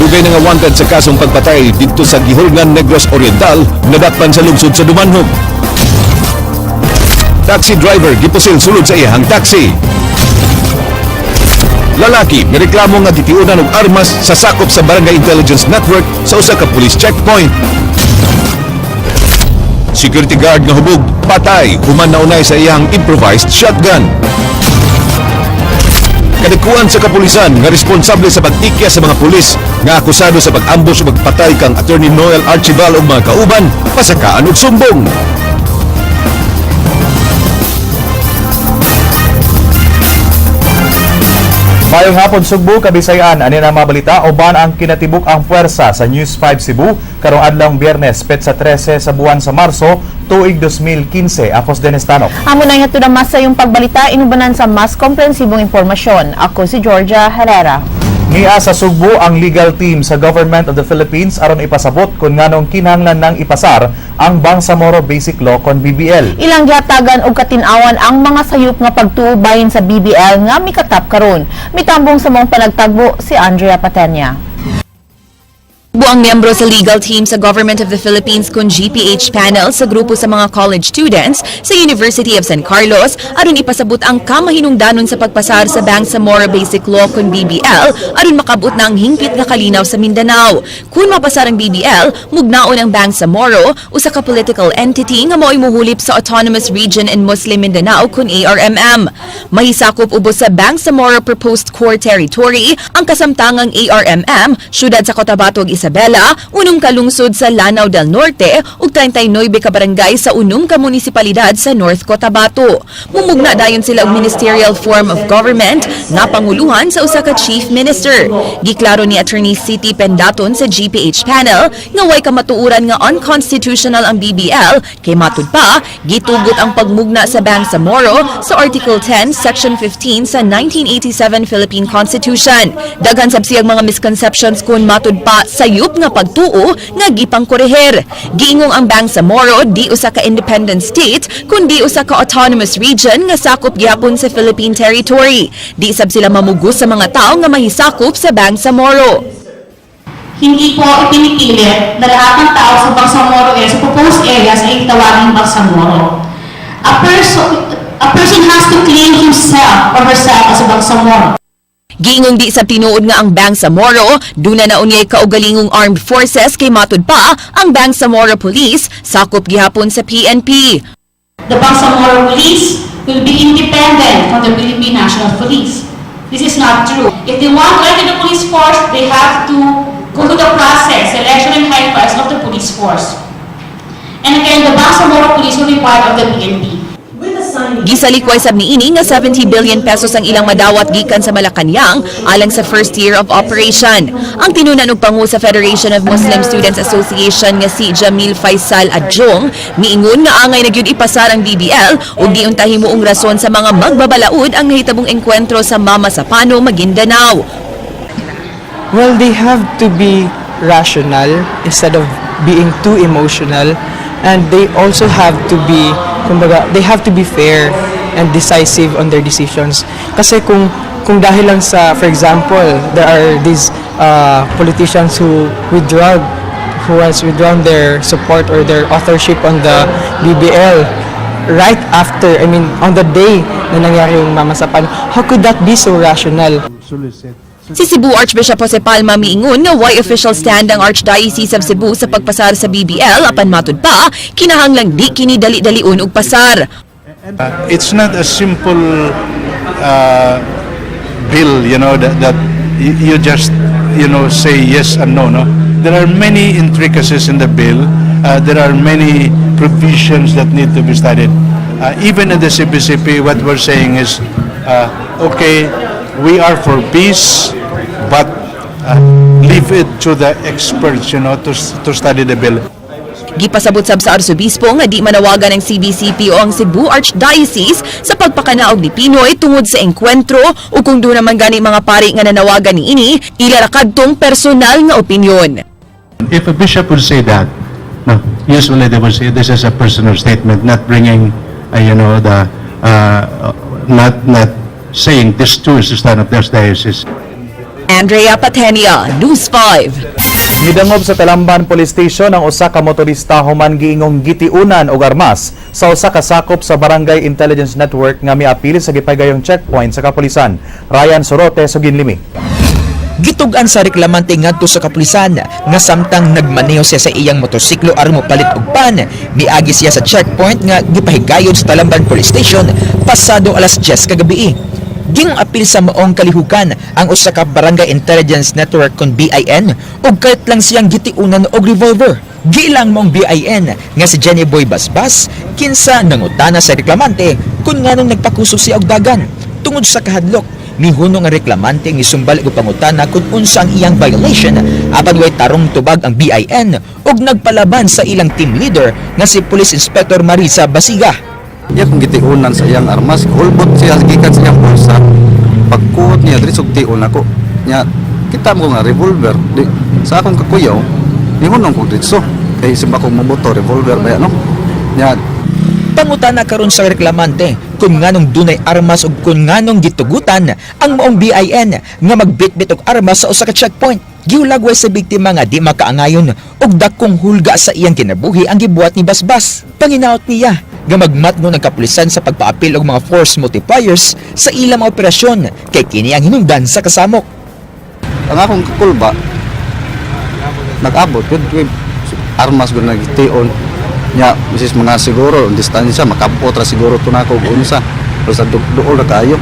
Dugay na nga wanted sa kasong pagpatay dito sa Gihulngan, Negros Oriental, nadatpan sa lungsod sa Dumanhog. Taxi driver gipusil sulod sa iyang taxi. Lalaki nireklamo nga gitiunan og armas sa sakop sa Barangay Intelligence Network sa usa ka police checkpoint. Security guard nga hubog, patay, human na unay sa iyang improvised shotgun. Kadikuan sa kapulisan nga responsable sa pag-ikya sa mga pulis nga akusado sa pag-ambush o pagpatay kang Attorney Noel Archibald o mga kauban, pasakaan og sumbong. Mayong hapon Sugbo, Kabisayan, ani na mabalita uban ang kinatibuk ang puwersa sa News 5 Cebu karong adlong Biyernes petsa 13 sa buwan sa Marso tuig 2015. Ako si Dennis Tanok. Amo na nga ito na mas sa yung pagbalita inubanan sa mas komprehensibong impormasyon. Ako si Georgia Herrera. Niya sa Sugbo ang legal team sa Government of the Philippines aron ipasabot kung nganong kinahanglan nang ipasar ang Bangsamoro Basic Law kon BBL. Ilang giatagan og katinawan ang mga sayop nga pagtuo bahin sa BBL nga mikatap karon. Mitambong sa mong panagtagbo si Andrea Patenya. Buang miyembro sa legal team sa Government of the Philippines kung GPH panel sa grupo sa mga college students sa University of San Carlos aron ipasabot ang kamahinungdanon sa pagpasar sa Bangsamoro Basic Law kung BBL aron makabot na ang hingpit nga kalinaw sa Mindanao. Kung mapasar ang BBL, mugnaon ang Bangsamoro usa ka political entity nga mao'y muhulip sa Autonomous Region in Muslim Mindanao kung ARMM. Mahisakop ubos sa Bangsamoro Proposed Core Territory ang kasamtangang ARMM, syudad sa Cotabato ug Isabela, unong kalungsod sa Lanao del Norte ug 39 ka barangay sa unong ka munisipalidad sa North Cotabato. Mumugna dayon sila og ministerial form of government na panguluhan sa usa ka chief minister. Giklaro ni Attorney City Pendaton sa GPH panel nga way kamatuuran nga unconstitutional ang BBL kay matud pa gitugot ang pagmugna sa Bangsamoro sa Article 10 Section 15 sa 1987 Philippine Constitution. Daghan sab siyang mga misconceptions kung matud pa sayop nga pagtuo nga gipang koreher. Giingong ang Bangsamoro di usa ka independent state kundi usa ka autonomous region nga sakop gihapon sa Philippine territory. Di sab sila mamugos sa mga tao nga mahisakop sa Bangsamoro. Hindi po ipinipilit na lahat ng tao sa Bangsamoro sa proposed areas ay tawaging Bangsamoro. A person has to claim himself or herself as a Bangsamoro. Giingong di sa tinuod nga ang Bangsamoro, duna na unyay kaugalingong armed forces kay matud pa ang Bangsamoro Police sakop gihapon sa PNP. The Bangsamoro Police will be independent from the Philippine National Police. This is not true. If they want to enter the police force, they have to go to the process, selection and high price of the police force. And again, the Bangsamoro Police will be part of the PNP. Gisalikway sab niini nga 70 billion pesos ang ilang madawat gikan sa Malacañang alang sa first year of operation. Ang tinunan og pangu sa Federation of Muslim Students Association nga si Jamil Faisal Adjong miingon nga angay na gyud ipasar ang BBL ug giunta himuong rason sa mga magbabalaod ang nahitabong engkwentro sa Mama Sapano, Maguindanao. Well, they have to be rational instead of being too emotional, and they also have to be, kumbaga, they have to be fair and decisive on their decisions. Kasi kung dahil lang sa, for example, there are these politicians who has withdrawn their support or their authorship on the BBL right after, I mean, on the day na nangyari yung Mama Sapano. How could that be so rational? Si Cebu Archbishop Jose Palma miingon nga why official stand ang Archdiocese of Cebu sa pagpasar sa BBL apan matud pa kinahanglang di kini dali-daliun og pasar. It's not a simple bill, that you just say yes and no. There are many intricacies in the bill. There are many provisions that need to be studied. Even in the CPCP, what we're saying is, okay, we are for peace, but leave it to the experts, to study the bill. Gipasabot sab sa Arsobispo nga di manawagan ng CBCP o ang Cebu Archdiocese sa pagpakanaog ni Pinoy tungod sa engkwentro o kung doon naman gani mga pari nga nanawagan ni ini, ilarakadtong personal nga opinyon. If a bishop would say that, no, usually they would say this is a personal statement, not bringing, not saying this too is the stand of this diocese. Andrea Patenia, News 5. Midangob sa Talamban Police Station ang usa ka motorista human giingong gitiunan og armas sa usa ka sakop sa Barangay Intelligence Network nga miapil sa gipagayong checkpoint sa kapulisan. Ryan Sorote, Suginlimi. Gitugan sa reklamante ngadto sa kapulisan nga samtang nagmaneho siya sa iyang motorsiklo aron mopalit og pan, miagi siya sa checkpoint nga gipahigayon sa Talamban Police Station pasado alas 10 kagabi. Ging apil sa maong kalihukan ang usa ka Barangay Intelligence Network kon BIN ug kahit lang siyang gitiunan og revolver. Gilang maong BIN nga si Jenny Boy Basbas kinsa nangutana sa reklamante kung nganong nagpakusog siya og dagan. Tungod sa kahadlok, mihunong ang reklamante nga sumbal og pangutana kung unsa ang iyang violation apan way tarong tubag ang BIN ug nagpalaban sa ilang team leader nga si Police Inspector Marisa Basiga. Iya kung gitiunan sa iyang armas, hulbot siya gikan sa iyang bulsa. Pagkuot niya diri sug tiun ako. Nya kita mo nga revolver di sa akong kakuyaw. Nihunong ko ditso kay simba ko maboto revolver baya no. Nya Pangutana karon sa reklamante kung nganong dunay armas ug kung nganong gitugutan ang maong BIN nga magbitbit og armas sa usa ka checkpoint. Giulagway sa biktima nga di makaangayon og dakong hulga sa iyang kinabuhi ang gibuhat ni Basbas. Panginaot niya nga magmatno ng kapulisan sa pagpaapil og mga force multipliers sa ilang mga operasyon kay kini ang hinungdan sa kasamok. ang akong kakulba nag-abot with armas gud nagtion nya bisis mga siguro ang distansya makabot ra siguro tunako og unsa basta duol ra kayo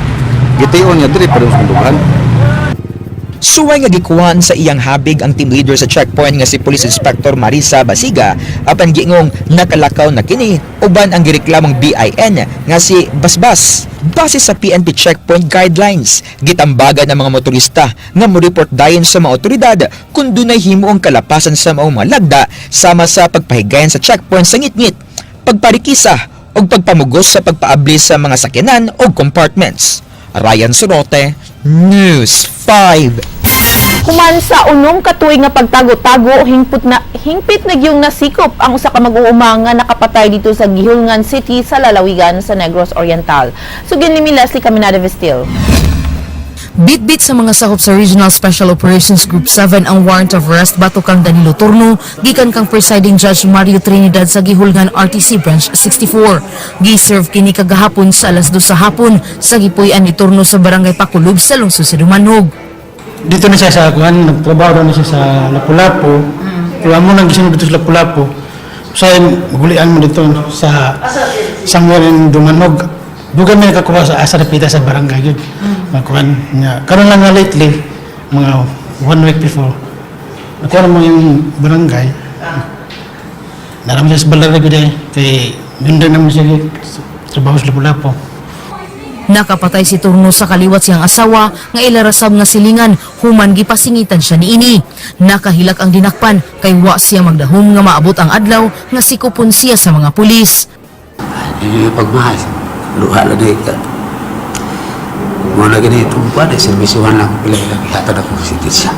gition niya diri pa sa dughan. Suway nga gikuhan sa iyang habig ang team leader sa checkpoint nga si Police Inspector Marisa Basiga apan giingong nakalakaw na kini uban ang gireklamong BIN nga si Basbas. Base sa PNP checkpoint guidelines, gitambagan ang mga motorista nga mo-report dayon sa mga otoridad kung dunay himuong kalapasan sa maong mga lagda sama sa pagpahigayon sa checkpoint sa ngitngit, pagparikisa o pagpamugos sa pagpaabli sa mga sakyanan o compartments. Ryan Sorote, News 5. Human sa unong katuig nga pagtago-tago, hingpit na gyung nasikop ang usa ka mag-uuma nga nakapatay dito sa Gihulngan City sa lalawigan sa Negros Oriental. Sugin ni Leslie Caminada Vestil. Bit-bit sa mga sakop sa Regional Special Operations Group 7 ang warrant of arrest batok kang Danilo Turno gikan kang presiding judge Mario Trinidad sa Gihulngan RTC Branch 64. Giserve kini kagahapon sa alas 2 sa hapon sa gipuy-an ni Turno sa Barangay Pakulog sa lungsod sa Dumanog. Dito na siya sa kuhan, nagtrabaho na siya sa Lapu-Lapu. Kaya mo nang gisunod dito sa Lapu-Lapu. So, magulian mo dito sa somewhere in Dumanog. Bukan may nakakuha sa asa napita sa barangay yun. Kuhan niya. Karoon lang nga lately, mga 1 week before, nakuha mo yung barangay. Naram siya sa balarag yun kay yun rin naman siya trabaho sa Lapu-Lapu. Nakapatay si Turno sa kaliwat siyang asawa nga ilarasab nga silingan human gipasingitan siya niini. Nakahilak ang dinakpan kay wa siya magdahom nga maabot ang adlaw nga sikupon siya sa mga pulis. Pagmahal, luha lang na ika. Mula gini tumpuan, servisuhan lang ko pila lagi hatad ako sa siya.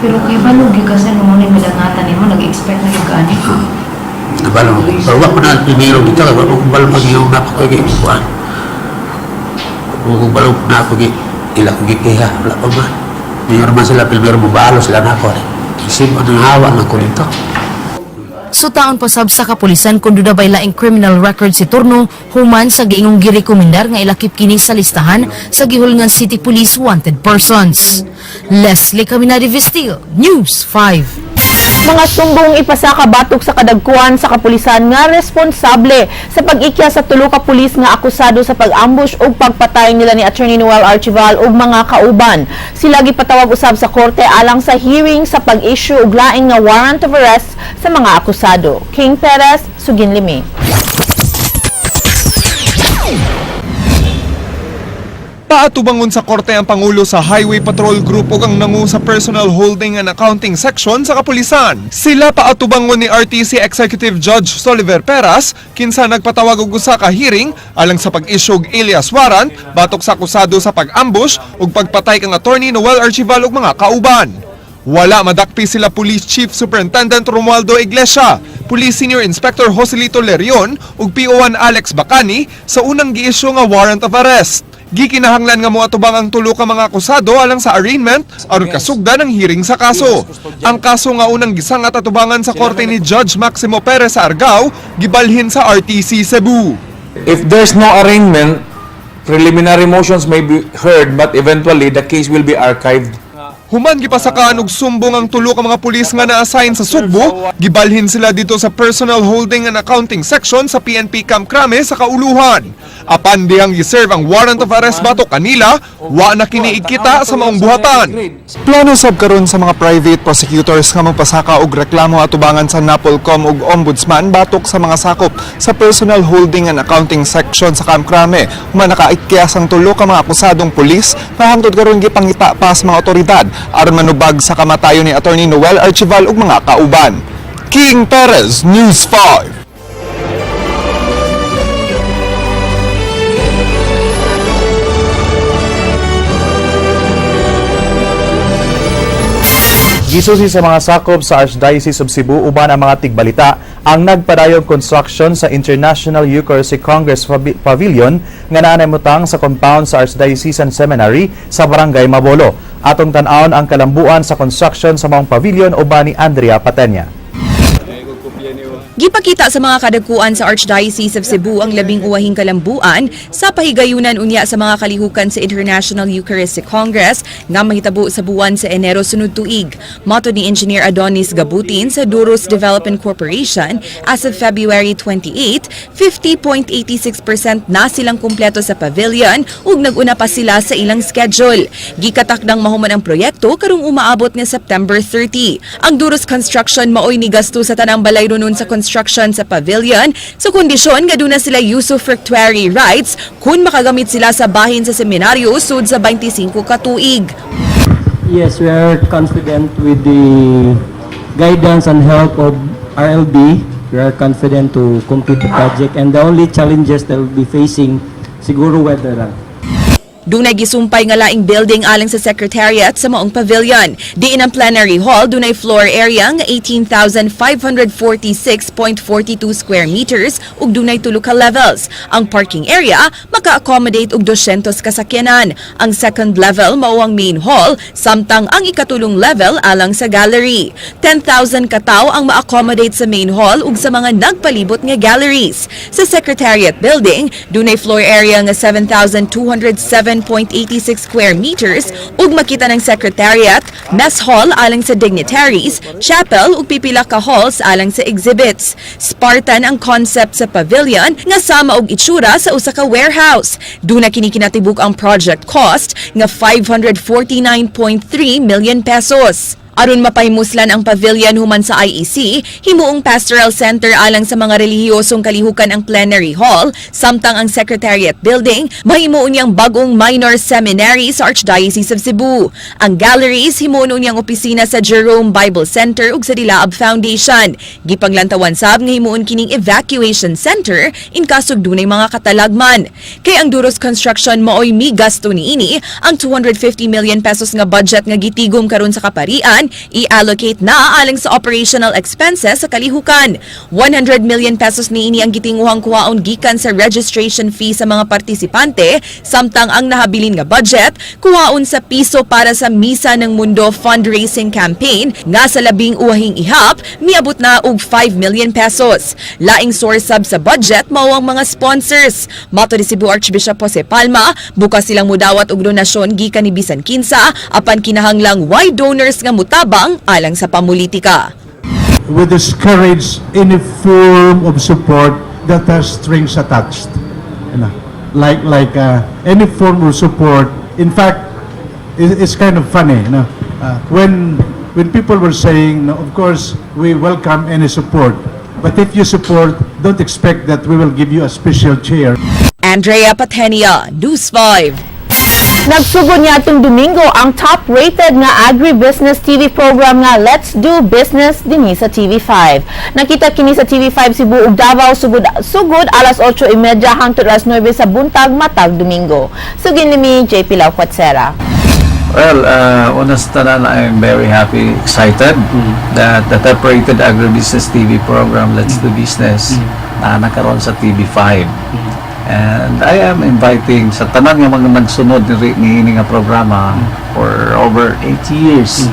Pero kay balugi kasi nung muna midangatan mo, nag-expect na yung gani. Nabalong, pero wak ko na primero dito, wak ko balong pag-iyaw na ako kay ipuan. Kung balong na ako ila ko gikiha, wala pa man. Mayroon man sila, pero mabalo sila na ako. Isip ko ng hawa ng kulito. Sutaon pasab sa kapulisan kung dudabay laing criminal record si Turno human sa giingong girekomendar nga ilakip kini sa listahan sa Gihulngan City Police Wanted Persons. Leslie Caminada Vestil, News 5. Mga sumbong ipasaka batok sa kadagkuan sa kapulisan nga responsable sa pag-ikya sa tulo ka pulis nga akusado sa pag-ambush o pagpatay nila ni Attorney Noel Archival ug mga kauban. Sila gipatawag usab sa korte alang sa hearing sa pag-issue og laing nga warrant of arrest sa mga akusado. King Perez, Suginlimi. Paatubangon sa korte ang Pangulo sa Highway Patrol Group ug ang nangu sa Personal Holding and Accounting Section sa kapulisan. Sila paatubangon ni RTC Executive Judge Soliver Peras kinsa nagpatawag og usa ka hearing alang sa pag-issue og alias warrant batok sa akusado sa pag-ambush ug pagpatay kang Attorney Noel Archival ug mga kauban. Wala madakpi sila Police Chief Superintendent Romualdo Iglesia, Police Senior Inspector Joselito Lerion ug PO1 Alex Bacani sa unang gi-issue nga warrant of arrest. Gikinahanglan nga moatubang ang tulo ka mga akusado alang sa arraignment aron kasugdan ang hearing sa kaso. Ang kaso nga unang gisangat atubangan sa korte ni Judge Maximo Perez sa Argao gibalhin sa RTC Cebu. If there's no arraignment, preliminary motions may be heard but eventually the case will be archived. Human gipasakaan og sumbong ang tulo ka mga pulis nga na-assign sa Sugbo, gibalhin sila dito sa Personal Holding and Accounting Section sa PNP Camp Crame sa Kauluhan. Apan dihang giserve ang warrant of arrest batok kanila, wa na kini ikita sa maong buhatan. Plano sab karon sa mga private prosecutors nga magpasaka og reklamo atubangan sa Napolcom ug Ombudsman batok sa mga sakop sa Personal Holding and Accounting Section sa Camp Crame. Manakaikyas ang tulo ka mga akusadong pulis nga hangtod karon gipangita pa sa mga otoridad aron manubag sa kamatayon ni Attorney Noel Archival ug mga kauban. King Perez, News 5. Gisusi sa mga sakop sa Archdiocese of Cebu uban ang mga tigbalita ang nagpadayong construction sa International Eucharistic Congress Pavilion nga nanay-mutang sa compound sa Archdiocesan Seminary sa Barangay Mabolo. Atong tan-awon ang kalambuan sa construction sa maong pavilion uban ni Andrea Patenya. Gipakita sa mga kadagkuan sa Archdiocese of Cebu ang labing uwahing kalambuan sa pahigayunan unya sa mga kalihukan sa International Eucharistic Congress nga mahitabo sa buwan sa Enero sunod tuig. Matod ni Engineer Adonis Gabutin sa Duros Development Corporation, as of February 28, 50.86% na silang kumpleto sa pavilion ug naguna pa sila sa ilang schedule. Gikatakdang mahuman ang proyekto karong umaabot nga September 30. Ang Duros Construction maoy ni gasto sa tanang balay runon sa construction sa pavilion sa kondisyon nga duna sila usufructuary rights kung makagamit sila sa bahin sa seminaryo sud sa 25 ka tuig. Yes, we are confident with the guidance and help of RLB. We are confident to complete the project and the only challenges that we'll be facing siguro weather lang. Dunay gisumpay nga laing building alang sa secretariat sa maong pavilion. Diin ang plenary hall dunay floor area nga 18,546.42 square meters ug dunay tulo ka levels. Ang parking area maka-accommodate og 200 kasakyanan. Ang second level mao ang main hall samtang ang ikatulong level alang sa gallery. 10,000 ka tawo ang ma-accommodate sa main hall ug sa mga nagpalibot nga galleries. Sa secretariat building dunay floor area nga 7,207.86 square meters ug makita ng secretariat, mess hall alang sa dignitaries, chapel ug pipila ka halls alang sa exhibits. Spartan ang concept sa pavilion nga sama og itsura sa usa ka warehouse. Duna kini kinatibuk ang project cost nga 549.3 million pesos. Aron mapaymuslan ang pavilion human sa IEC, himuong pastoral center alang sa mga relihiyosong kalihukan ang plenary hall, samtang ang secretariat building mahimuon niyang bagong minor seminary sa Archdiocese of Cebu. Ang galleries himuon niyang opisina sa Jerome Bible Center ug sa Dilaab Foundation. Gipanglantawan sab nga himuon kining evacuation center in kasog dunay mga katalagman. Kay ang Duros Construction maoy migasto niini ang 250 million pesos nga budget nga gitigom karon sa kaparian i-allocate na alang sa operational expenses sa kalihukan. 100 million pesos niini ang gitinguhang kuhaon gikan sa registration fee sa mga partisipante, samtang ang nahabilin nga budget kuhaon sa piso para sa Misa ng Mundo fundraising campaign nga sa labing uwahing ihap miabot na og 5 million pesos. Laing source sab sa budget mao ang mga sponsors. Mato ni Cebu Archbishop Jose Palma, bukas silang mudawat og donasyon gikan ni bisan kinsa apan kinahanglang wide donors nga tabang alang sa pamulitika. We discourage any form of support that has strings attached. Like any form of support. In fact, it's kind of funny. When people were saying, of course, we welcome any support. But if you support, don't expect that we will give you a special chair. Andrea Patenia, News 5. Nagsugod niya itong Domingo ang top-rated nga agribusiness TV program nga Let's Do Business dinhi sa TV5. Nakita kini sa TV5 Cebu ug Davao sugod alas 8:30 hangtod alas 9 sa buntag matag Domingo. Sugin nimi JP Lauquatsera. Well, unas tanan, I'm very happy, excited that the top-rated agribusiness TV program Let's Do Business nakaroon sa TV5. And I am inviting sa tanan nga mga nagsunod ni nga programa for over 8 years.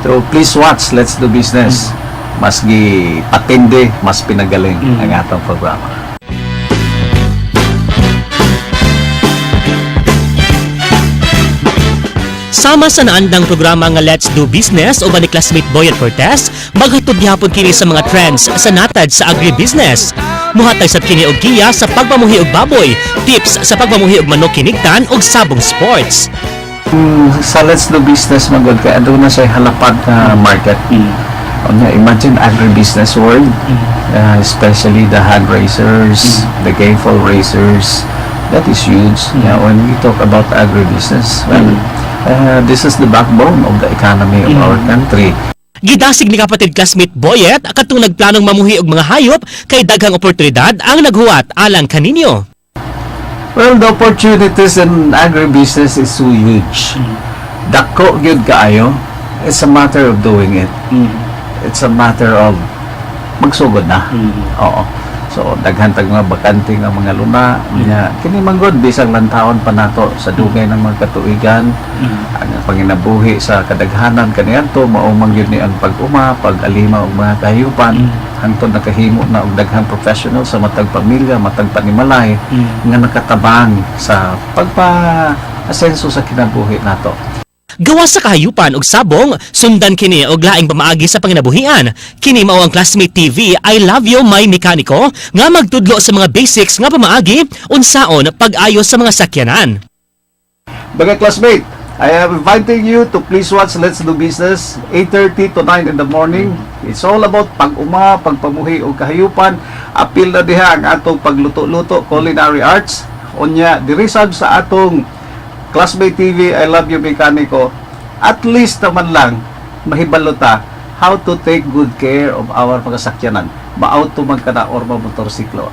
So please watch Let's Do Business. Mas gi patindi, mas pinagaling ang atong programa. Sama sa naandang programa nga Let's Do Business o ni classmate Boyet Cortez, maghatod gihapon kini sa mga trends sa natad sa agribusiness. Muhatag sa kini og giya sa pagmamuhi og baboy, tips sa pagmamuhi og manok kinigtan ug sabong sports. Sa Let's Do Business magod kay aduna say halapad na market. Imagine agribusiness world, especially the hand raisers, the gainful raisers. That is huge. Yeah, when we talk about agribusiness, well, this is the backbone of the economy of our country. Gidasig ni kapatid classmate Boyet katong nagplanong mamuhi og mga hayop kay daghang oportunidad ang naghuwat alang kaninyo. Well, the opportunities in agribusiness is so huge. Dako gyud kaayo. It's a matter of doing it. It's a matter of magsugod na. Oo. So daghan tag mga bakante nga mga luna nya kini manggod bisag lantawon pa nato sa dugay ng mga katuigan. Ang panginabuhi sa kadaghanan kaniadto mao man gyud ni ang pag-uma, pag-alima og mga kahiyupan hangtod nakahimo na og daghang professional sa matag pamilya, matag panimalay nga nakatabang sa pagpa-asenso sa kinabuhi nato. Gawa sa kahayupan og sabong, sundan kini og laing pamaagi sa panginabuhian. Kini mao ang Classmate TV I Love You My Mekaniko nga magtudlo sa mga basics nga pamaagi unsaon pag-ayo sa mga sakyanan. Mga classmate, I am inviting you to please watch Let's Do Business 8:30 to 9 in the morning. It's all about pag-uma, pagpamuhi og kahayupan. Apil na diha ang atong pagluto-luto, culinary arts. Unya diri sa atong Classmate TV, I Love You Mekaniko, at least naman lang mahibalota how to take good care of our mga sakyanan. Ma-auto man ka na or ma-motorsiklo.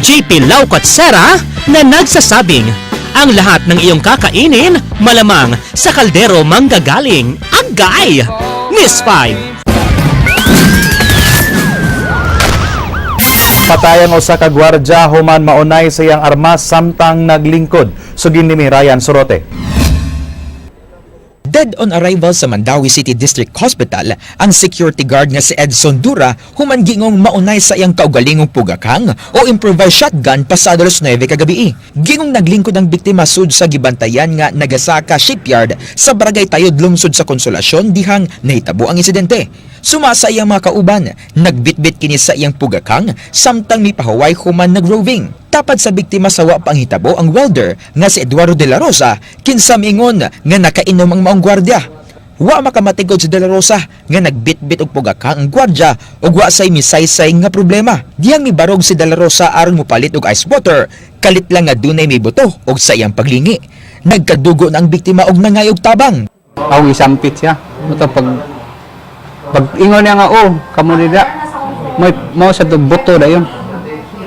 JP Laucat Sera na nagsasabing, ang lahat ng iyong kakainin, malamang sa kaldero manggagaling. Agay! Miss 5! Patayang usa ka gwardya human maunay sa iyang armas samtang naglingkod. Sugin ni Ryan Sorote. Dead on arrival sa Mandawi City District Hospital, ang security guard nga si Edson Dura human gingong maunay sa iyang kaugalingong pugakang o improvised shotgun pasado alas 9 kagabi. Gingong naglingkod ang biktima sud sa gibantayan nga Nagasaka Shipyard sa Barangay Tayod, lungsod sa Konsolasyon dihang nahitabo ang insidente. Suma sa iyang mga kauban, nagbitbit kini sa iyang pugakang samtang mipahuway human nagroving. Tapad sa biktima sa wa pang hitabo ang welder nga si Eduardo de la Rosa, kinsa miingon nga nakainom ang maong gwardya. Wa makamatigod si de la Rosa nga nagbitbit og pugakang ang gwardya ug wa say misaysay nga problema. Diyang mibarog si de la Rosa aron mopalit og ice water, kalit lang nga dunay may buto og sa iyang paglingi. Nagkadugo na ang biktima og nangayog tabang. Aw isampit siya. Ito pag ingon niya nga kamo nila may mao sa buto dayon.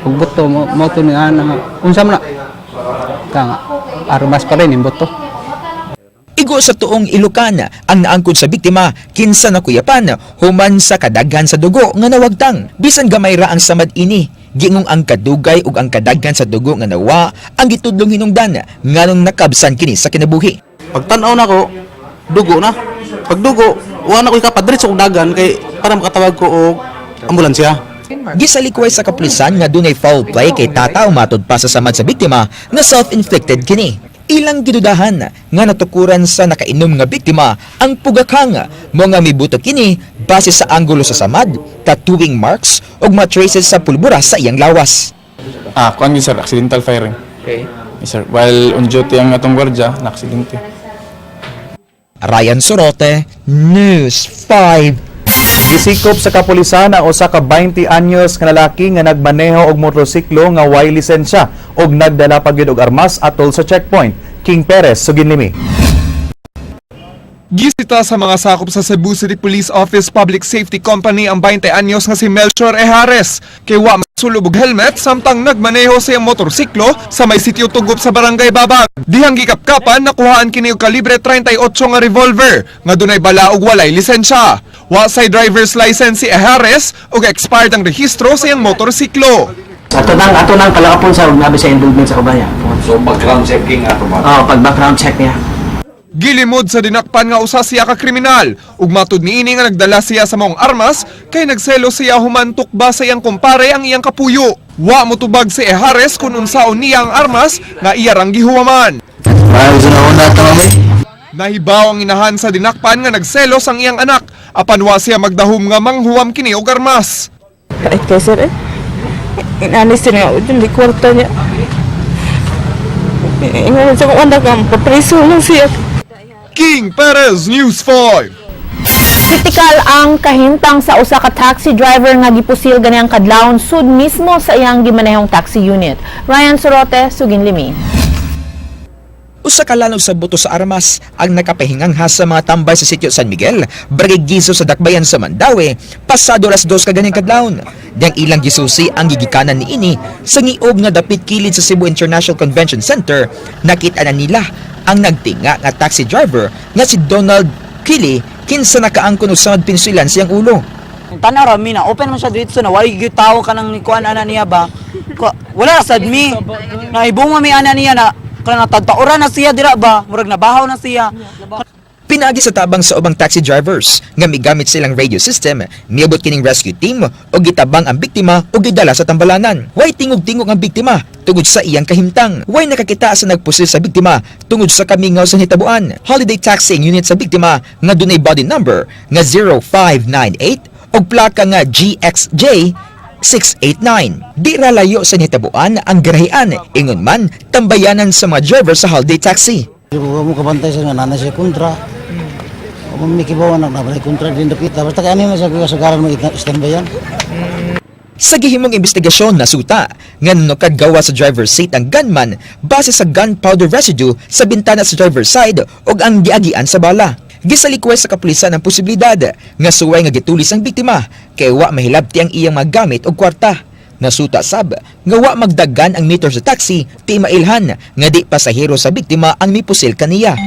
Pag buto mo to ni ana unsa man na nga armas pa rin yung buto. Igo sa tuong Ilocan ang naangkod sa biktima kinsa nakuyapan human sa kadaghan sa dugo nga nawagtang. Bisan gamay ra ang samad ini, gingong ang kadugay ug ang kadaghan sa dugo nga nawa ang gitudlong hinungdan nganong nakabsan kini sa kinabuhi. Pagtan-aw nako dugo na. Pag dugo wa na ko ikapadretso og dagan kay para makatawag ko og ambulansya. Gisalikway sa kapulisan nga dunay foul play kay tata umatod pa sa samad sa biktima nga self-inflicted kini. Ilang gidudahan nga natukuran sa nakainom nga biktima ang pugakang mo nga mibuto kini base sa anggulo sa samad, tattooing marks ug matraces sa pulbura sa iyang lawas. Kuan sir, accidental firing. Okay. Yes, sir. While on duty ang atong gwardya, na-aksidente. Ryan Sorote, News 5. Gisikop sa kapulisan ang usa ka 20 anyos nga lalaki nga nagmaneho og motorsiklo nga way lisensya og nagdala pa gyud og armas atol sa checkpoint. King Perez, sugin nimi. Gisita sa mga sakop sa Cebu City Police Office Public Safety Company ang 20 anyos nga si Melchor Ejares kay wa nagsulubog helmet samtang nagmaneho sa iyang motorsiklo sa may sitio Tugup sa Barangay Babag. Dihang gikapkapan nakuhaan kini og kalibre 38 nga revolver nga dunay bala ug walay lisensya. Wa say driver's license si Ehares ug expired ang rehistro sa iyang motorsiklo. Ato nang kalakapon sa nabi sa involvement sa kubaya. So background checking ato ba? Pag background check niya. Gilimod sa dinakpan nga usa siya ka kriminal ug matud niini nga nagdala siya sa maong armas kay nagselo siya humantok ba sa iyang kumpare ang iyang kapuyo. Wa motubag si Ehares kun unsaon niya ang armas nga iya rang gihuwaman. Nahibaw ang inahan sa dinakpan nga nagselos ang iyang anak apan wa siya magdahom nga manghuwam kini og armas. Kahit kay sir inanis niya yung di kwarta niya. Ingalan sa kong anak ang papriso lang siya. King Perez, News 5. Kritikal ang kahintang sa usa ka taxi driver nga gipusil ganiyang kadlawon sud mismo sa iyang gimanehong taxi unit. Ryan Sorote, Sugin Limi. Usa ka lanog sa buto sa armas ang nakapahinganghas sa mga tambay sa sitio San Miguel, Barangay Giso sa Dakbayan sa Mandaue, pasado alas 2 ka ganiyang kadlawon. Diyang ilang gisusi ang gigikanan ni ini sa ngiob nga dapit kilid sa Cebu International Convention Center. Nakita na nila ang nagtinga nga taxi driver nga si Donald Kili kinsa nakaangkon usad pinsilan siyang ulo. Tanaw ra mina, open man siya dito na way gyud tawo kanang nikuan ana niya ba. Wala sad mi. Naibong mi ana niya na kanang tagtaura na siya dira ba, murag nabahaw na siya. Pinagi sa tabang sa ubang taxi drivers nga migamit silang radio system, miabot kining rescue team o gitabang ang biktima o gidala sa tambalanan. Way tingog-tingog ang biktima tungod sa iyang kahimtang. Way nakakita sa nagpusil sa biktima tungod sa kamingaw sa hitabuan. Holiday taxiing unit sa biktima nga dunay body number nga 0598 o plaka nga GXJ 689. Di ra layo sa hitabuan ang garahian, ingon man tambayanan sa mga driver sa holiday taxi. Mo kabantay sa nga nana siya kontra. O mikibaw na nabay kontra din dapit. Basta kay ani na siya kasagaran mo standby yan. Sa gihimong investigasyon nasuta nga nukad gawa sa driver's seat ang gunman base sa gunpowder residue sa bintana sa driver's side ug ang giagian sa bala. Gisalikwes sa kapulisan ang posibilidad nga suway nga gitulis ang biktima kay wa mahilabti ang iyang mga gamit og kwarta. Nasuta sab nga wa magdagan ang meter sa taxi ti mailhan nga di pasahero sa biktima ang mipusil kaniya.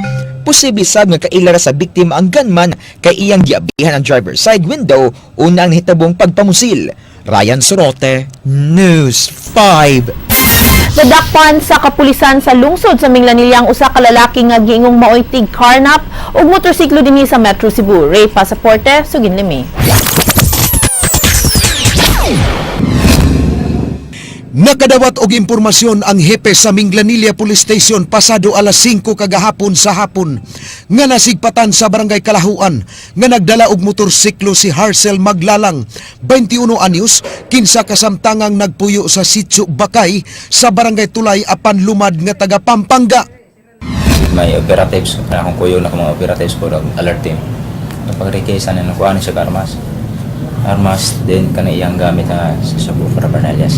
Posible sab nga kailara sa biktima ang gunman kay iyang giabihan ang driver's side window una ang hitabong pagpamusil. Ryan Sorote, News 5. Nadakpan sa kapulisan sa lungsod sa Minglanilla ang usa ka lalaki nga giingong maoy tig carnap ug motorsiklo dinhi sa Metro Cebu. Ray Pasaporte, Sugin Limi. Nakadawat og impormasyon ang hepe sa Minglanilla Police Station pasado alas 5 kagahapon sa hapon nga nasigpatan sa Barangay Kalahuan nga nagdala og motorsiklo si Harcel Maglalang, 21 anyos, kinsa kasamtangang nagpuyo sa Sitio Bakay sa Barangay Tulay apan lumad nga taga Pampanga. May operatives na akong kuyo na mga operatives ko alert team. Napag-request na nakuha siya armas din kaniyang gamit na sa Paraphernalia.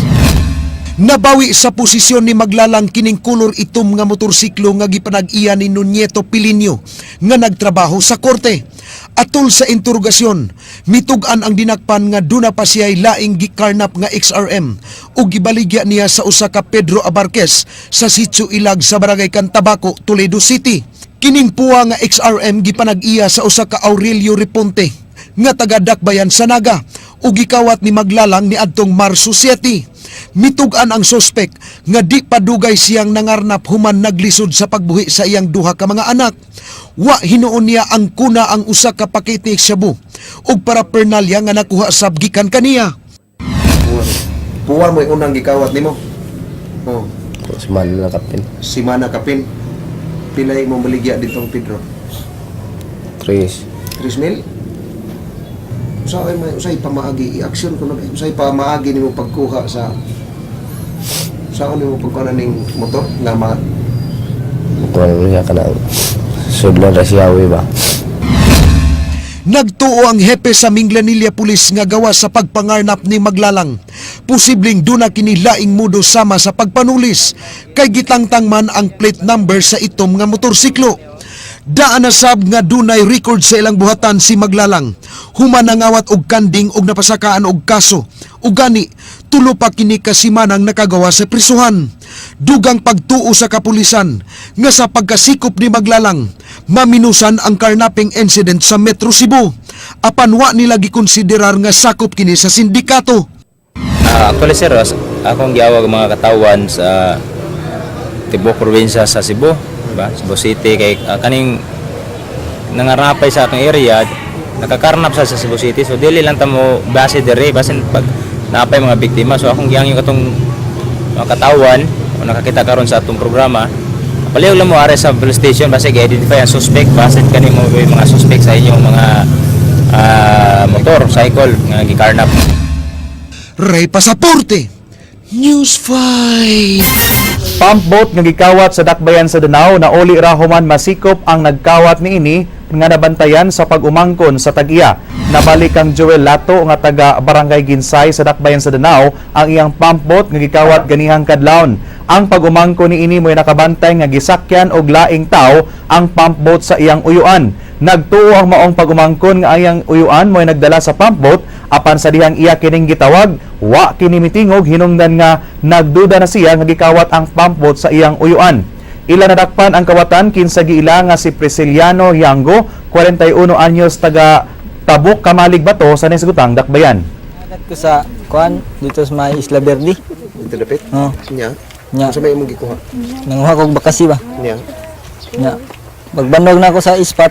Nabawi sa posisyon ni Maglalang kining kulor itom nga motorsiklo nga gipanag-iya ni Nunieto Pilinio nga nagtrabaho sa korte. Atol sa interogasyon, mitug-an ang dinakpan nga duna pa siya'y laing gikarnap nga XRM o gibaligya niya sa usa ka Pedro Abarquez sa Sitio Ilag sa Barangay Cantabaco, Toledo City. Kining puwa nga XRM gipanag-iya sa usa ka Aurelio Reponte nga taga Dakbayan sa Naga o gikawat ni Maglalang ni adtong Marso 7. Mitug-an ang sospek nga di padugay siyang nangarnap human naglisod sa pagbuhi sa iyang duha ka mga anak. Wa hinuon niya ang kuna ang usa ka pakete shabu ug paraphernalia nga nakuha sa gikan kaniya. Puwan mo yung unang gikawat nimo. Oh, si Mana Kapin. Si Mana Kapin. Pilay mo maligya ditong Pedro. 3,000. Usay pamaagi i-action ko na usay pamaagi nimo pagkuha sa nimo pagkuha ning motor nga Kuan niya kana sudlan ra siyawi ba. Nagtuo ang hepe sa Minglanilla Police nga gawa sa pagpangarnap ni Maglalang. Posibleng duna kini laing mudo sama sa pagpanulis kay gitangtang man ang plate number sa itom nga motorsiklo. Daan na sab nga dunay record sa ilang buhatan si Maglalang. Human nangawat og kanding og napasakaan og kaso. Ug gani tulo pa kini kasimanang nakagawa sa prisuhan. Dugang pagtuo sa kapulisan nga sa pagkasikop ni Maglalang, maminusan ang karnaping incident sa Metro Cebu. Apan wa nila gikonsiderar nga sakop kini sa sindikato. Actually sir, akong giawag mga katawan sa tibok probinsya sa Cebu, diba? Cebu City kay kaning nangarapay sa atong area, nakakarnap sa Cebu City. So dili lang ta mo base dire basin pag napay mga biktima. So akong giyang yung katong mga katawan o nakakita karon sa atong programa, paliw lang mo are sa police station base ga-identify ang suspect, base kani mo yung mga suspect sa inyong mga motor, cycle nga gikarnap. Ray Pasaporte, News 5. Pump boat nga gikawat sa dakbayan sa Danao na uli ra human masikop ang nagkawat niini nga nabantayan sa pag-umangkon sa Tag-iya. Nabalik ang Joel Lato nga taga Barangay Ginsay sa dakbayan sa Danao ang iyang pump boat nga gikawat ganihang kadlawon. Ang pag-umangkon niini mo'y nakabantay nga gisakyan og laing tao ang pump boat sa iyang uyuan. Nagtuo ang maong pag-umangkon nga iyang uyuan mo'y nagdala sa pump boat apan sa dihang iya kining gitawag, wa kini mitingog hinungdan nga nagduda na siya nga gikawat ang pump boat sa iyang uyuan. Ila nadakpan ang kawatan kinsa giila nga si Prisciliano Hiango, 41 anyos, taga Tabuk, Kamalig Bato sa Nesgutang, Dakbayan. Ko sa kuan dito sa may Isla Verde. Dito dapit? Oo. Nya. Nya. Sa may imong gikuha? Nanguha kog bakasi ba? Nya. Nya. Magbanog na ako sa ispat.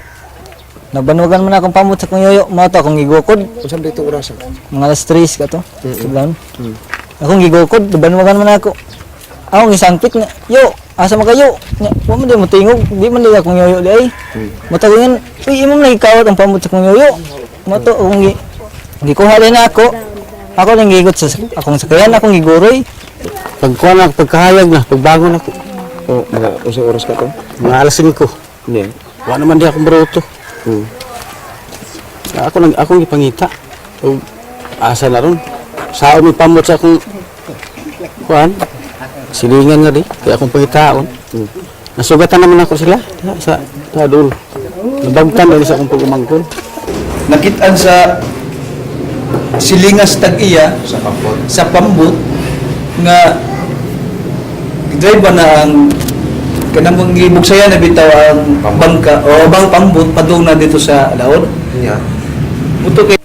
Nagbanugan man akong pamut sa kong yoyo. Mao to akong gigukod. Unsa dito orasan? Mga alas 3 ka to. Sublan. Akong gigukod, banugan man ako. Akong isangpit nga, yo, asa magayo. Wa man di mo tingog, di man di akong yoyo di ay. Matagingan, uy, imo man nagikawat ang pamut sa kong yoyo. Mao to akong gikuha din ako. Ako lang gigot sa akong sakayan, akong giguroy. Pagkuha na, pagkahayag na, pagbago na ko. Oh, mga usang oras ka to? Mga alas 5. Nya. Wa naman di akong baruto. Ako gipangita. O asa na ron. Sao mi pamot sa akong kuan. Silingan nga di, kaya akong pangitaon. Nasugatan naman ako sila sa doon. Nabagtan din sa akong pag-umangkon. Nakitaan sa silingas Tag-iya sa pambut nga drive ba na ang kanang gibugsayan na bitaw ang bangka o bang pambut padung na dito sa laod. Yeah. Buto kay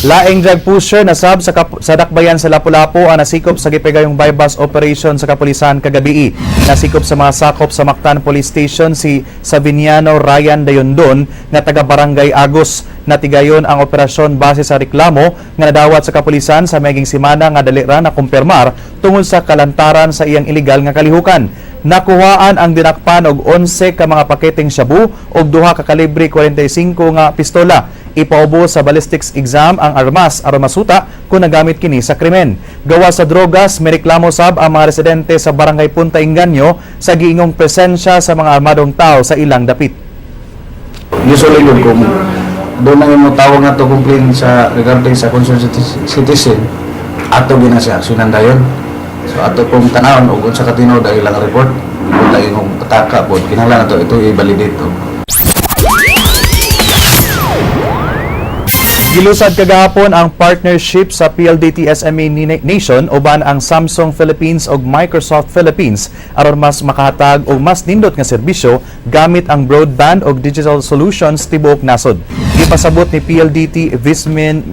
Laing drug pusher na sab sa dakbayan sa Lapu-Lapu ang nasikop sa gipigayong bypass operation sa kapulisan kagabi. Nasikop sa mga sakop sa Mactan Police Station si Sabiniano Ryan Dayondon nga taga Barangay Agos. Natigayon ang operasyon base sa reklamo nga nadawat sa kapulisan sa mayaging semana nga dali ra na kumpirmar tungod sa kalantaran sa iyang illegal nga kalihukan. Nakuhaan ang dinakpan og 11 ka mga paketeng shabu og duha ka kalibre 45 nga pistola. Ipaubo sa ballistics exam ang armas aron masuta kung nagamit kini sa krimen. Gawa sa drogas, may reklamo sab ang mga residente sa Barangay Punta Inganyo sa giingong presensya sa mga armadong tao sa ilang dapit. Usually kung doon na yung tawag nga to complain sa regarding sa concerned citizen, ato ginasya sunandayon. So ato pong tanawon ug unsa katino dahil ilang report, kung dahil yung pataka po, kinahanglan nato ito i-validate to. Gilusad kagahapon ang partnership sa PLDT SME Nation uban ang Samsung Philippines ug Microsoft Philippines aron mas makahatag og mas nindot nga serbisyo gamit ang broadband ug digital solutions tibuok nasod. Gipasabot ni PLDT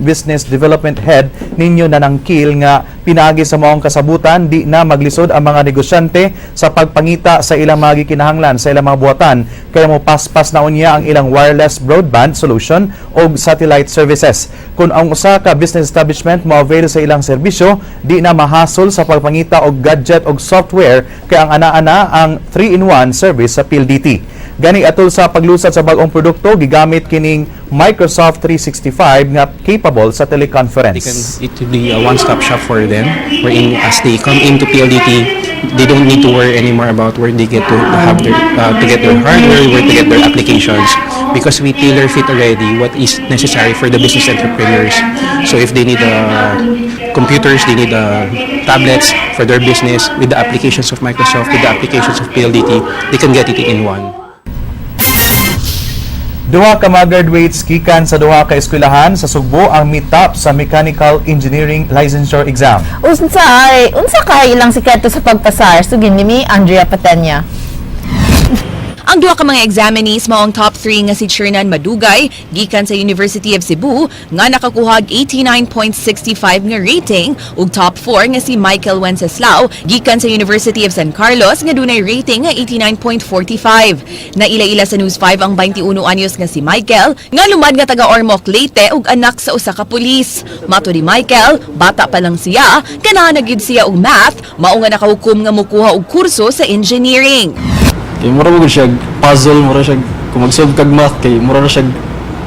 Business Development Head Ninyo Nanangkil nga pinaagi sa maong kasabutan di na maglisod ang mga negosyante sa pagpangita sa ilang mga gikinahanglan sa ilang mga buhatan kaya mo paspas na unya ang ilang wireless broadband solution ug satellite services. Kung ang usa ka business establishment mo-avail sa ilang serbisyo, di na mahasol sa pagpangita og gadget og software kay ang ana-ana ang 3-in-1 service sa PLDT. Gani atol sa paglusad sa bag-ong produkto, gigamit kining Microsoft 365 nga capable sa teleconference. It will be a one-stop shop for them, wherein as they come into PLDT, they don't need to worry anymore about where they get to have their to get their hardware, where to get their applications, because we tailor fit already what is necessary for the business entrepreneurs. So if they need computers, they need tablets for their business, with the applications of Microsoft, with the applications of PLDT, they can get it in one. Duha ka mga graduates gikan sa duha ka eskwelahan sa Sugbo ang meet-up sa Mechanical Engineering Licensure Exam. Unsa kay ilang sikreto sa pagpasar? Sugin nimi Andrea Patenya. Ang duha ka mga examinees mao ang top 3 nga si Chernan Madugay gikan sa University of Cebu nga nakakuha og 89.65 nga rating ug top 4 nga si Michael Wenceslao gikan sa University of San Carlos nga dunay rating nga 89.45. Naila-ila sa News 5 ang 21 anyos nga si Michael nga lumad nga taga Ormoc, Leyte ug anak sa usa ka pulis. Mato ni Michael, bata pa lang siya, ganahan na gyud siya og math, mao nga nakahukom nga mokuha og kurso sa engineering. Kay mura mo siya puzzle, mura siya kung mag-solve kag math kay mura na siya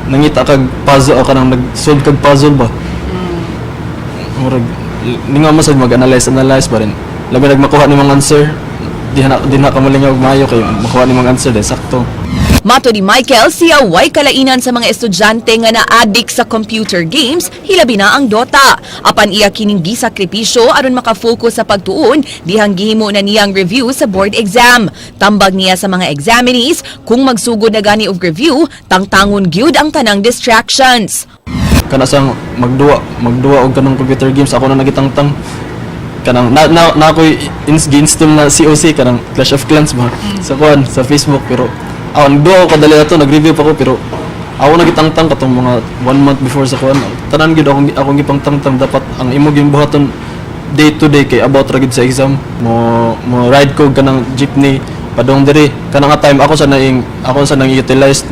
nangita kag puzzle o kanang nag-solve kag puzzle ba. Mura ni nga masad mag-analyze ba rin. Labi nagmakuha ni mga answer, di na kamalingaw og maayo kay makuha ni mga answer dahil sakto. Mato ni Michael, siya way kalainan sa mga estudyante nga na-addict sa computer games, hilabi na ang Dota. Apan iya kining gisakripisyo aron makafocus sa pagtuon, dihang gihimo na niyang review sa board exam. Tambag niya sa mga examinees, kung magsugod na gani og review, tangtangon gyud ang tanang distractions. Kana sang magduwa og kanang computer games ako na nagitangtang kanang na ako'y install na COC kanang Clash of Clans ba sa Facebook pero nagduwa ako kadali na to, nag-review pa ko pero ako nagitangtang katong mga 1 month before sa kuan. Tanan gid akong gipangtangtang dapat ang imo gyud buhaton day to day kay about ra gid sa exam mo ride ko kanang jeepney padong diri kanang time ako sa nang utilize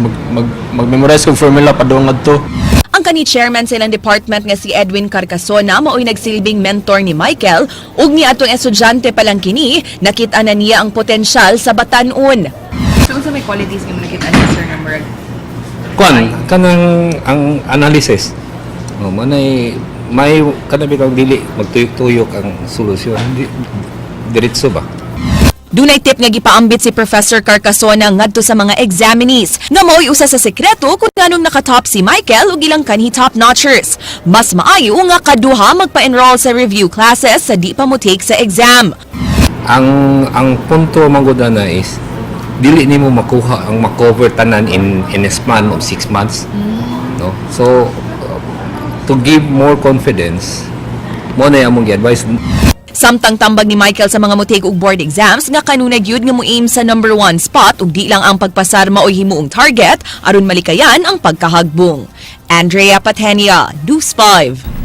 mag-memorize kog formula padong adto. Ang kani chairman sa ilang department nga si Edwin Carcasona mao'y nagsilbing mentor ni Michael ug ni atong estudyante pa lang kini nakita na niya ang potensyal sa batan-on. So, unsa may qualities nga nakita niya, Sir Number? Kanang ang analysis. May kanabi kang dili magtuyok-tuyok ang solusyon. Diretso ba? Dunay tip nga gipaambit si Professor Carcasona ngadto sa mga examinees nga mao'y usa sa sekreto kung nganong nakatop si Michael ug ilang kanhi top-notchers. Mas maayo nga kaduha magpa-enroll sa review classes sa di pa mo take sa exam. Ang punto manggod na is dili nimo makuha ang makover tanan in a span of 6 months. No? So to give more confidence mo na among advice. Samtang tambag ni Michael sa mga mutig og board exams nga kanunay gyud nga moaim sa number 1 spot ug di lang ang pagpasar mao'y himuong target aron malikayan ang pagkahagbong. Andrea Patenia, News 5.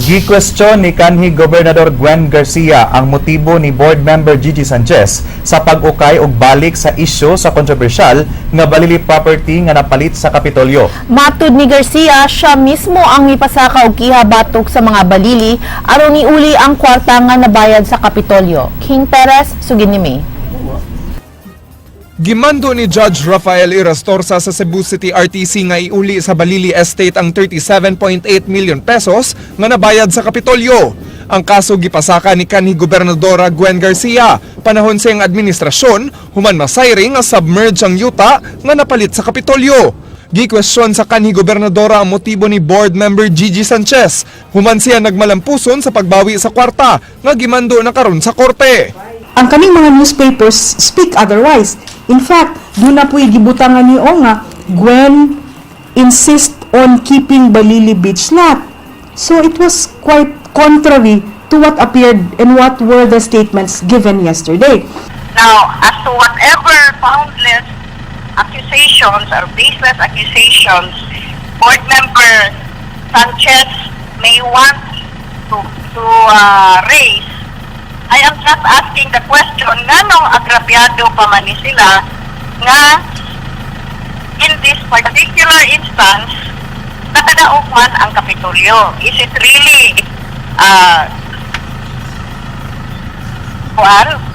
Gi-question ni kanhi Gobernador Gwen Garcia ang motibo ni board member Gigi Sanchez sa pag-ukay og balik sa isyu sa kontrobersyal nga balili property nga napalit sa Kapitolyo. Matud ni Garcia, siya mismo ang mipasaka og kihabatok sa mga balili aron niuli ang kwarta nga nabayad sa Kapitolyo. King Perez, sugin ni May. Gimando ni Judge Rafael Irastorza sa Cebu City RTC nga iuli sa Balili Estate ang 37.8 million pesos nga nabayad sa Kapitolyo. Ang kaso gipasaka ni kanhi Gobernadora Gwen Garcia panahon sa iyang administrasyon human masayring nga submerge ang yuta nga napalit sa Kapitolyo. Gi-question sa kanhi Gobernadora ang motibo ni board member Gigi Sanchez human siya nagmalampuson sa pagbawi sa kwarta nga gimando na karon sa korte. Ang kaming mga newspapers speak otherwise. In fact, doon na po'y gibutangan niyo nga, Gwen insist on keeping Balili Beach lot. So it was quite contrary to what appeared and what were the statements given yesterday. Now, as to whatever foundless accusations or baseless accusations board member Sanchez may want to raise, I am just asking the question, nganong agrabyado pa man ni sila nga in this particular instance nakadaog man ang Kapitolyo? Is it really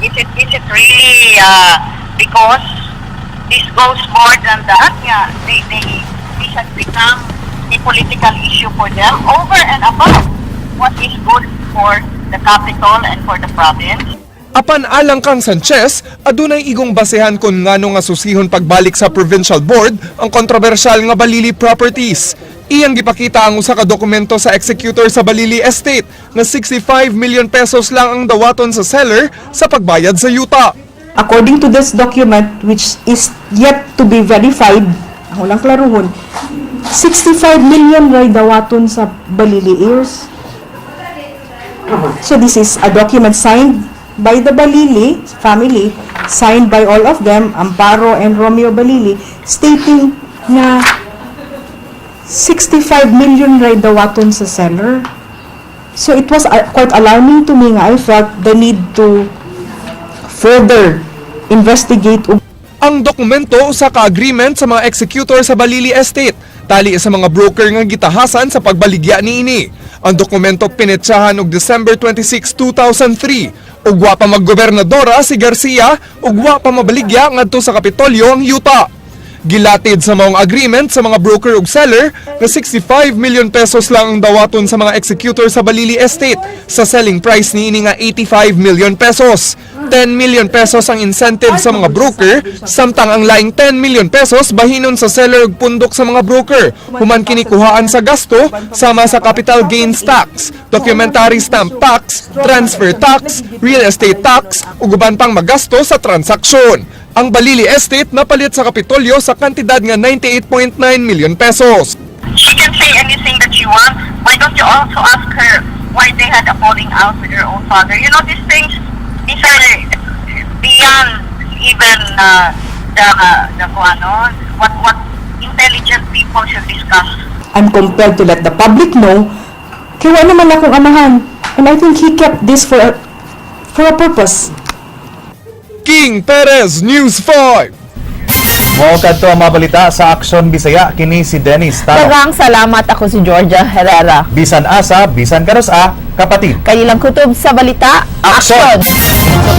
is it really because this goes more than that nga this has become a political issue for them over and above what is good for the capital and for the province? Apan alang kang Sanchez, adunay igong basehan kung ngano nga susihon pagbalik sa provincial board ang kontrobersyal nga Balili properties. Iyang gipakita ang usa ka dokumento sa executor sa Balili Estate na 65 million pesos lang ang dawaton sa seller sa pagbayad sa yuta. According to this document, which is yet to be verified ang ulang klaruhon, 65 million ray dawaton sa Balili heirs. So this is a document signed by the Balili family, signed by all of them, Amparo and Romeo Balili, stating na 65 million ray dawaton sa seller. So it was quite alarming to me nga I felt the need to further investigate. Ang dokumento sa ka-agreement sa mga executor sa Balili Estate tali sa mga broker nga gitahasan sa pagbaligya niini. Ang dokumento pinetsahan og December 26, 2003 ug wa pa maggobernadora si Garcia ug wa pa mabaligya ngadto sa Kapitolyo ang yuta. Gilatid sa maong agreement sa mga broker ug seller na 65 million pesos lang ang dawaton sa mga executor sa Balili Estate sa selling price niini nga 85 million pesos. 10 million pesos ang incentive sa mga broker, samtang ang laing 10 million pesos bahinon sa seller ug pundok sa mga broker, human kinikuhaan sa gasto sama sa capital gains tax, documentary stamp tax, transfer tax, real estate tax ug uban pang magasto sa transaksyon. Ang Balili Estate napalit sa Kapitolyo sa kantidad nga 98.9 million pesos. She can say anything that she wants. Why don't you also ask her why they had a falling out with her own father? You know, these things, these are beyond even what intelligent people should discuss. I'm compelled to let the public know kaya wala naman akong amahan, and I think he kept this for a purpose. King Perez, News 5. Mao kadto ang mabalita sa Aksyon Bisaya kini si Dennis Tano. Daghang salamat, ako si Georgia Herrera. Bisan asa, bisan karos kapatid. Kanilang kutob sa balita, Aksyon! Aksyon!